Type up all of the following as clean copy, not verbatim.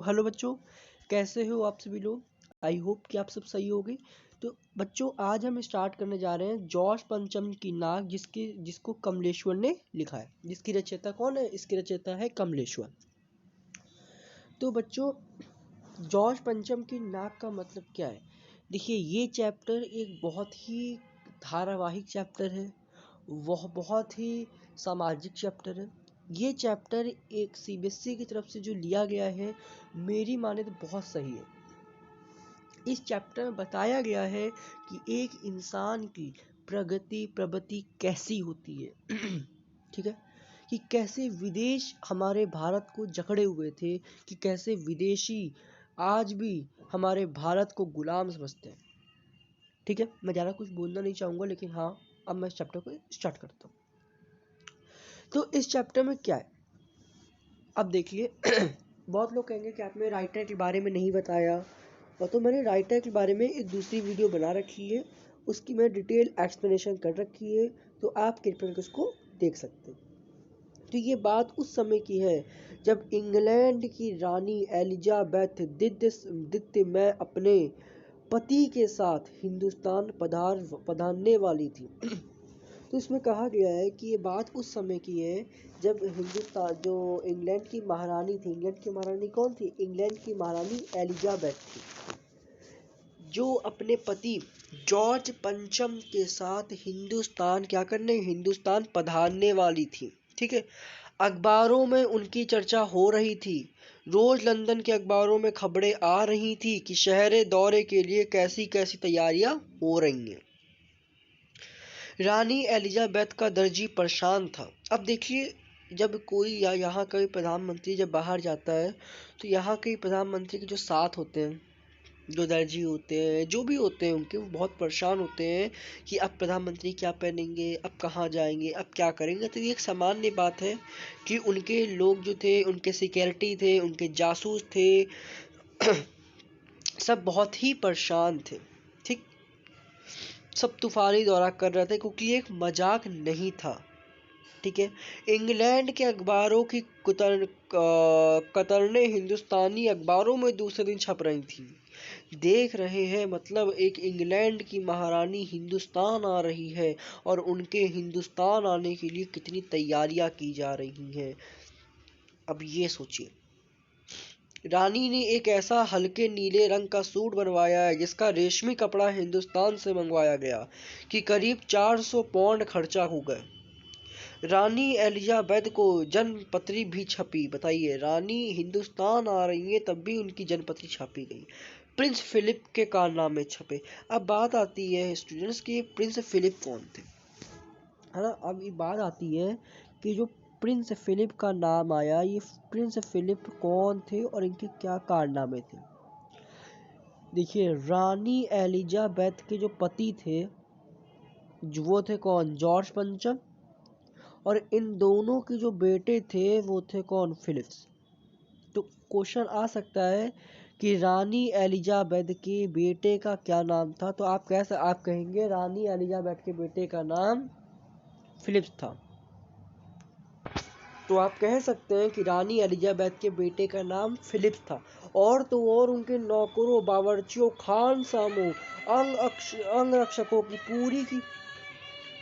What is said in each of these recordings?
Hello बच्चों, कैसे हो आप सभी लोग। आई होप कि आप सब सही होगे। तो बच्चों, आज हम स्टार्ट करने जा रहे हैं जॉर्ज पंचम की नाक, जिसको कमलेश्वर ने लिखा है। जिसकी रचयिता कौन है? इसकी रचयिता है कमलेश्वर। तो बच्चों, जॉर्ज पंचम की नाक का मतलब क्या है? देखिए, ये चैप्टर एक बहुत ही धारावाहिक चैप्टर है। वह बहुत ही सामाजिक चैप्टर है। ये चैप्टर एक सीबीएसई की तरफ से जो लिया गया है, मेरी माने तो बहुत सही है। इस चैप्टर में बताया गया है कि एक इंसान की प्रगति कैसी होती है। ठीक है, कि कैसे विदेश हमारे भारत को जकड़े हुए थे, कि कैसे विदेशी आज भी हमारे भारत को गुलाम समझते हैं। ठीक है, मैं ज़्यादा कुछ बोलना नहीं चाहूँगा, लेकिन हाँ, अब मैं इस चैप्टर को स्टार्ट करता हूँ। तो इस चैप्टर में क्या है, अब देखिए। बहुत लोग कहेंगे कि आपने राइटर के बारे में नहीं बताया, और तो मैंने राइटर के बारे में एक दूसरी वीडियो बना रखी है, उसकी मैं डिटेल एक्सप्लेनेशन कर रखी है, तो आप कृपया करके उसको देख सकते हैं। तो ये बात उस समय की है जब इंग्लैंड की रानी एलिजाबेथ द्वितीय में अपने पति के साथ हिंदुस्तान पधारने वाली थी। तो इसमें कहा गया है कि ये बात उस समय की है जब हिंदुस्तान, जो इंग्लैंड की महारानी थी, इंग्लैंड की महारानी कौन थी? इंग्लैंड की महारानी एलिजाबेथ थी, जो अपने पति जॉर्ज पंचम के साथ हिंदुस्तान पधारने वाली थी। ठीक है, अखबारों में उनकी चर्चा हो रही थी। रोज लंदन के अखबारों में खबरें आ रही थी कि शहर दौरे के लिए कैसी कैसी तैयारियां हो रही हैं। रानी एलिजाबेथ का दर्जी परेशान था। अब देखिए, जब कोई यहाँ का प्रधानमंत्री जब बाहर जाता है, तो यहाँ के प्रधानमंत्री के जो साथ होते हैं, जो दर्जी होते हैं, जो भी होते हैं उनके, वो बहुत परेशान होते हैं कि अब प्रधानमंत्री क्या पहनेंगे, अब कहाँ जाएंगे, अब क्या करेंगे। तो ये एक सामान्य बात है कि उनके लोग जो थे, उनके सिक्योरिटी थे, उनके जासूस थे, सब बहुत ही परेशान थे। ठीक, सब तूफानी दौरा कर रहे थे, क्योंकि एक मजाक नहीं था। ठीक है, इंग्लैंड के अखबारों की कतरने हिंदुस्तानी अखबारों में दूसरे दिन छप रही थी। देख रहे हैं, मतलब एक इंग्लैंड की महारानी हिंदुस्तान आ रही है, और उनके हिंदुस्तान आने के लिए कितनी तैयारियां की जा रही हैं। अब ये सोचिए, रानी ने एक ऐसा हल्के नीले रंग का सूट बनवाया है जिसका रेशमी कपड़ा हिंदुस्तान से मंगवाया गया, कि करीब 400 पौंड खर्चा हो गए। रानी एलिजाबेथ को जन्मपत्री भी छपी। बताइए, रानी हिंदुस्तान आ रही है तब भी उनकी जन्मपत्री छापी गई। प्रिंस फिलिप के कारनामे छपे। अब बात आती है स्टूडेंट्स की, प्रिंस फिलिप कौन थे, है ना। अब ये बात आती है कि जो प्रिंस फिलिप का नाम आया, ये प्रिंस फिलिप कौन थे और इनके क्या कारनामे थे। देखिए, रानी एलिजाबेथ के जो पति थे, वो थे कौन? जॉर्ज पंचम। और इन दोनों के जो बेटे थे, वो थे कौन? फिलिप्स। तो क्वेश्चन आ सकता है कि रानी एलिजाबेथ के बेटे का क्या नाम था, तो आप कहेंगे रानी एलिजाबेथ के बेटे का नाम फिलिप्स था। तो आप कह सकते हैं कि रानी एलिजाबेथ के बेटे का नाम फिलिप्स था। और तो और उनके नौकरों, बावर्चियों, खान सामों, अंग रक्षकों की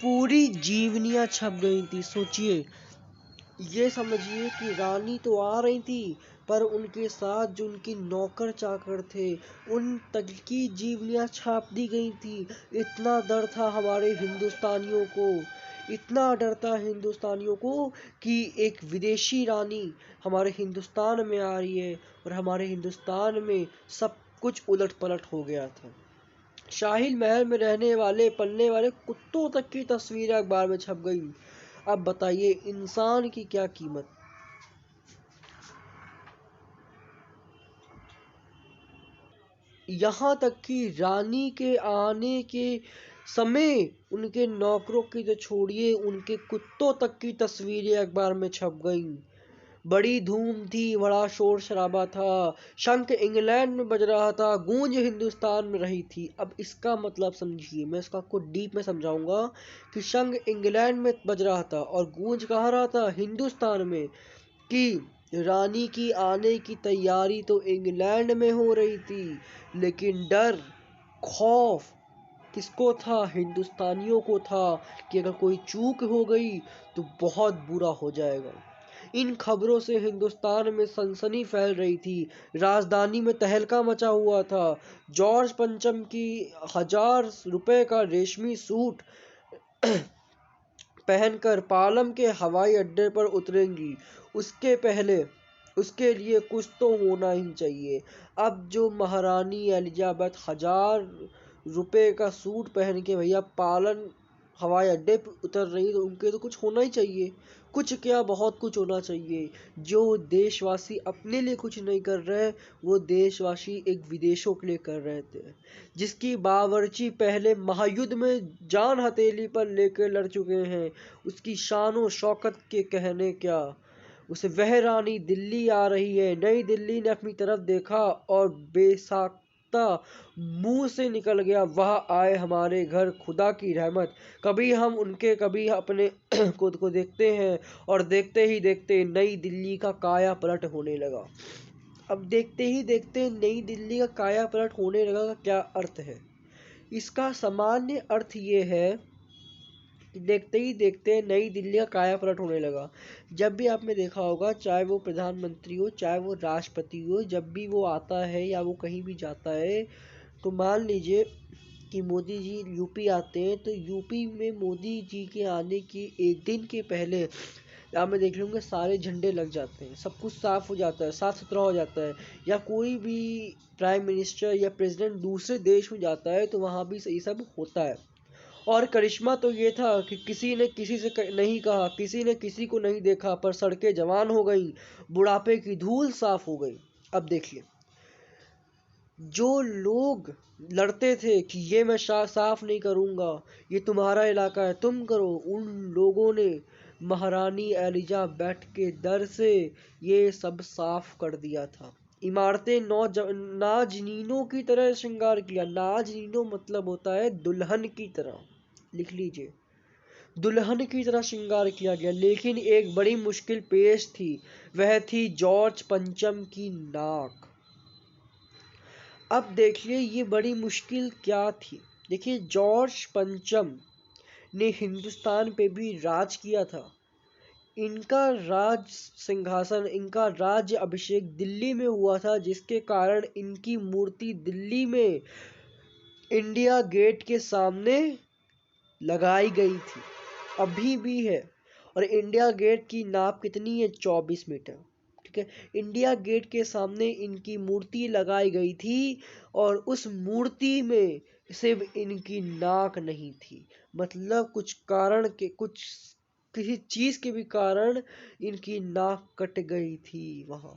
पूरी जीवनियां छप गई थी। सोचिए, ये समझिए कि रानी तो आ रही थी, पर उनके साथ जो उनके नौकर चाकर थे, उन तक की जीवनियां छाप दी गई थी। इतना डर था हमारे हिंदुस्तानियों को, इतना डर था हिंदुस्तानियों को, कि एक विदेशी रानी हमारे हिंदुस्तान में आ रही है, और हमारे हिंदुस्तान में सब कुछ उलट पलट हो गया था। शाही महल में रहने वाले पलने वाले कुत्तों तक की तस्वीरें अखबार में छप गई। अब बताइए, इंसान की क्या कीमत। यहाँ तक कि रानी के आने के समय उनके नौकरों की तो छोड़िए, उनके कुत्तों तक की तस्वीरें अखबार में छप गईं। बड़ी धूम थी, बड़ा शोर शराबा था, शंख इंग्लैंड में बज रहा था, गूंज हिंदुस्तान में रही थी। अब इसका मतलब समझिए, मैं इसका आपको डीप में समझाऊंगा कि शंख इंग्लैंड में बज रहा था और गूंज कहाँ रहा था? हिंदुस्तान में। कि रानी की आने की तैयारी तो इंग्लैंड में हो रही थी, लेकिन डर, खौफ किसको था? हिंदुस्तानियों को था कि अगर कोई चूक हो गई तो बहुत बुरा हो जाएगा। इन खबरों से हिंदुस्तान में सनसनी फैल रही थी, राजधानी में तहलका मचा हुआ था। जॉर्ज पंचम की 1000 रुपए का रेशमी सूट पहनकर पालम के हवाई अड्डे पर उतरेंगी, उसके पहले उसके लिए कुछ तो होना ही चाहिए। अब जो महारानी एलिजाबेथ 1000 रुपए का सूट पहन के भैया पालन हवाई अड्डे पर उतर रही, तो उनके तो कुछ होना ही चाहिए। कुछ क्या, बहुत कुछ होना चाहिए। जो देशवासी अपने लिए कुछ नहीं कर रहे, वो देशवासी एक विदेशों के लिए कर रहे थे, जिसकी बावर्ची पहले महायुद्ध में जान हथेली पर लेकर लड़ चुके हैं, उसकी शानो शौकत के कहने क्या। उसे वह रानी दिल्ली आ रही है। नई दिल्ली ने अपनी तरफ देखा और बेसाख्ता मुंह से निकल गया, वह आए हमारे घर, खुदा की रहमत। कभी हम उनके, कभी अपने खुद को देखते हैं, और देखते ही देखते नई दिल्ली का काया पलट होने लगा। अब देखते ही देखते नई दिल्ली का काया पलट होने लगा का क्या अर्थ है? इसका सामान्य अर्थ ये है कि देखते ही देखते नई दिल्ली का काया पलट होने लगा। जब भी आपने देखा होगा, चाहे वो प्रधानमंत्री हो, चाहे वो राष्ट्रपति हो, जब भी वो आता है या वो कहीं भी जाता है, तो मान लीजिए कि मोदी जी यूपी आते हैं, तो यूपी में मोदी जी के आने के एक दिन के पहले आप में देख लूँगे सारे झंडे लग जाते हैं, सब कुछ साफ हो जाता है, साफ सुथरा हो जाता है। या कोई भी प्राइम मिनिस्टर या प्रेसिडेंट दूसरे देश में जाता है, तो वहाँ भी ये सब होता है। और करिश्मा तो ये था कि किसी ने किसी से नहीं कहा, किसी ने किसी को नहीं देखा, पर सड़कें जवान हो गई, बुढ़ापे की धूल साफ हो गई। अब देखिए, जो लोग लड़ते थे कि ये मैं साफ नहीं करूंगा, ये तुम्हारा इलाका है, तुम करो, उन लोगों ने महारानी एलिजाबेथ के दर से ये सब साफ कर दिया था। इमारतें नाजनीनों की तरह श्रृंगार किया। नाजनीनों मतलब होता है दुल्हन की तरह, लिख लीजिए, दुल्हन की तरह श्रृंगार किया गया। लेकिन एक बड़ी मुश्किल पेश थी, वह थी जॉर्ज पंचम की नाक। अब देखिए ये बड़ी मुश्किल क्या थी। देखिए, जॉर्ज पंचम ने हिंदुस्तान पे भी राज किया था। इनका राज सिंहासन, इनका राज्य अभिषेक दिल्ली में हुआ था, जिसके कारण इनकी मूर्ति दिल्ली में इंडिया गेट के सामने लगाई गई थी, अभी भी है। और इंडिया गेट की नाप कितनी है? 24 मीटर। ठीक है, इंडिया गेट के सामने इनकी मूर्ति लगाई गई थी, और उस मूर्ति में सिर्फ इनकी नाक नहीं थी, मतलब कुछ कारण के, कुछ किसी चीज के भी कारण इनकी नाक कट गई थी वहां।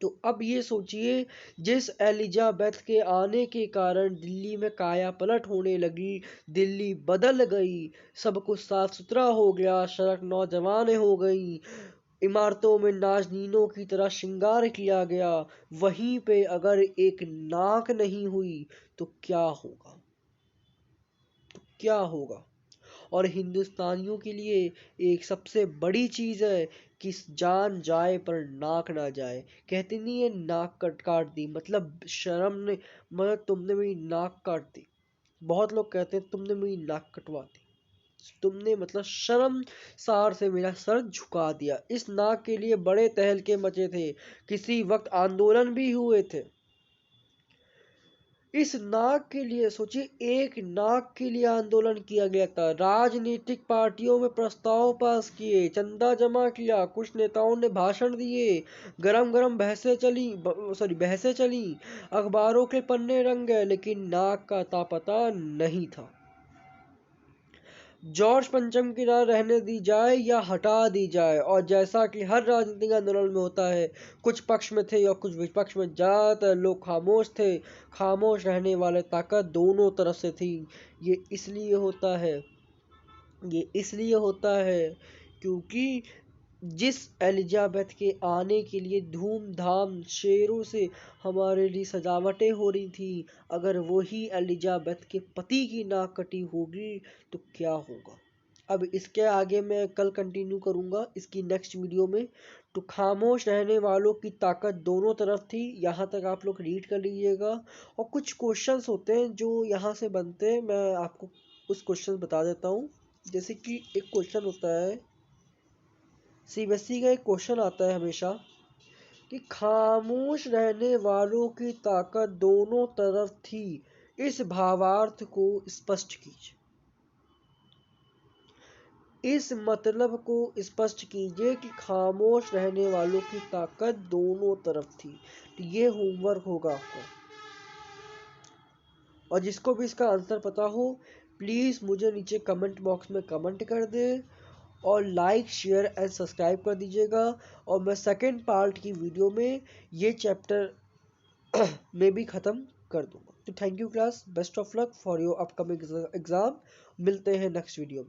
तो अब ये सोचिए, जिस एलिजाबेथ के आने के कारण दिल्ली में काया पलट होने लगी, दिल्ली बदल गई, सब कुछ साफ सुथरा हो गया, सड़क नौजवान हो गई, इमारतों में नाजनीनों की तरह श्रृंगार किया गया, वहीं पे अगर एक नाक नहीं हुई तो क्या होगा? तो क्या होगा? और हिंदुस्तानियों के लिए एक सबसे बड़ी चीज है कि जान जाए पर नाक ना जाए। कहते नहीं है नाक कट काट दी, मतलब शर्म ने, मतलब तुमने मेरी नाक काट दी। बहुत लोग कहते हैं तुमने मेरी नाक कटवा दी, तुमने मतलब शर्म सार से मेरा सर झुका दिया। इस नाक के लिए बड़े तहलके मचे थे, किसी वक्त आंदोलन भी हुए थे। इस नाक के लिए सोचिए, एक नाक के लिए आंदोलन किया गया था। राजनीतिक पार्टियों में प्रस्ताव पास किए, चंदा जमा किया, कुछ नेताओं ने भाषण दिए, गरम गरम बहसें चली, अखबारों के पन्ने रंग गए, लेकिन नाक का अता पता नहीं था। जॉर्ज पंचम की राह रहने दी जाए या हटा दी जाए, और जैसा कि हर राजनीतिक आंदोलन में होता है, कुछ पक्ष में थे और कुछ विपक्ष में, ज्यादातर लोग खामोश थे। खामोश रहने वाले ताकत दोनों तरफ से थी। ये इसलिए होता है ये इसलिए होता है क्योंकि जिस एलिजाबेथ के आने के लिए धूमधाम शेरों से हमारे लिए सजावटें हो रही थी, अगर वही एलिजाबेथ के पति की नाक कटी होगी तो क्या होगा? अब इसके आगे मैं कल कंटिन्यू करूँगा इसकी नेक्स्ट वीडियो में। तो खामोश रहने वालों की ताकत दोनों तरफ थी, यहाँ तक आप लोग रीड कर लीजिएगा। और कुछ क्वेश्चंस होते हैं जो यहाँ से बनते हैं, मैं आपको उस क्वेश्चन बता देता हूँ। जैसे कि एक क्वेश्चन होता है, सीबीएसई का एक क्वेश्चन आता है हमेशा कि खामोश रहने वालों की ताकत दोनों तरफ थी, इस भावार्थ को स्पष्ट कीजिए। इस मतलब को स्पष्ट कीजिए कि खामोश रहने वालों की ताकत दोनों तरफ थी। तो ये होमवर्क होगा आपका, और जिसको भी इसका आंसर पता हो प्लीज़ मुझे नीचे कमेंट बॉक्स में कमेंट कर दे, और लाइक शेयर एंड सब्सक्राइब कर दीजिएगा। और मैं सेकेंड पार्ट की वीडियो में ये चैप्टर में भी ख़त्म कर दूंगा। तो thank you class, best of luck for your upcoming exam. मिलते हैं नेक्स्ट वीडियो में।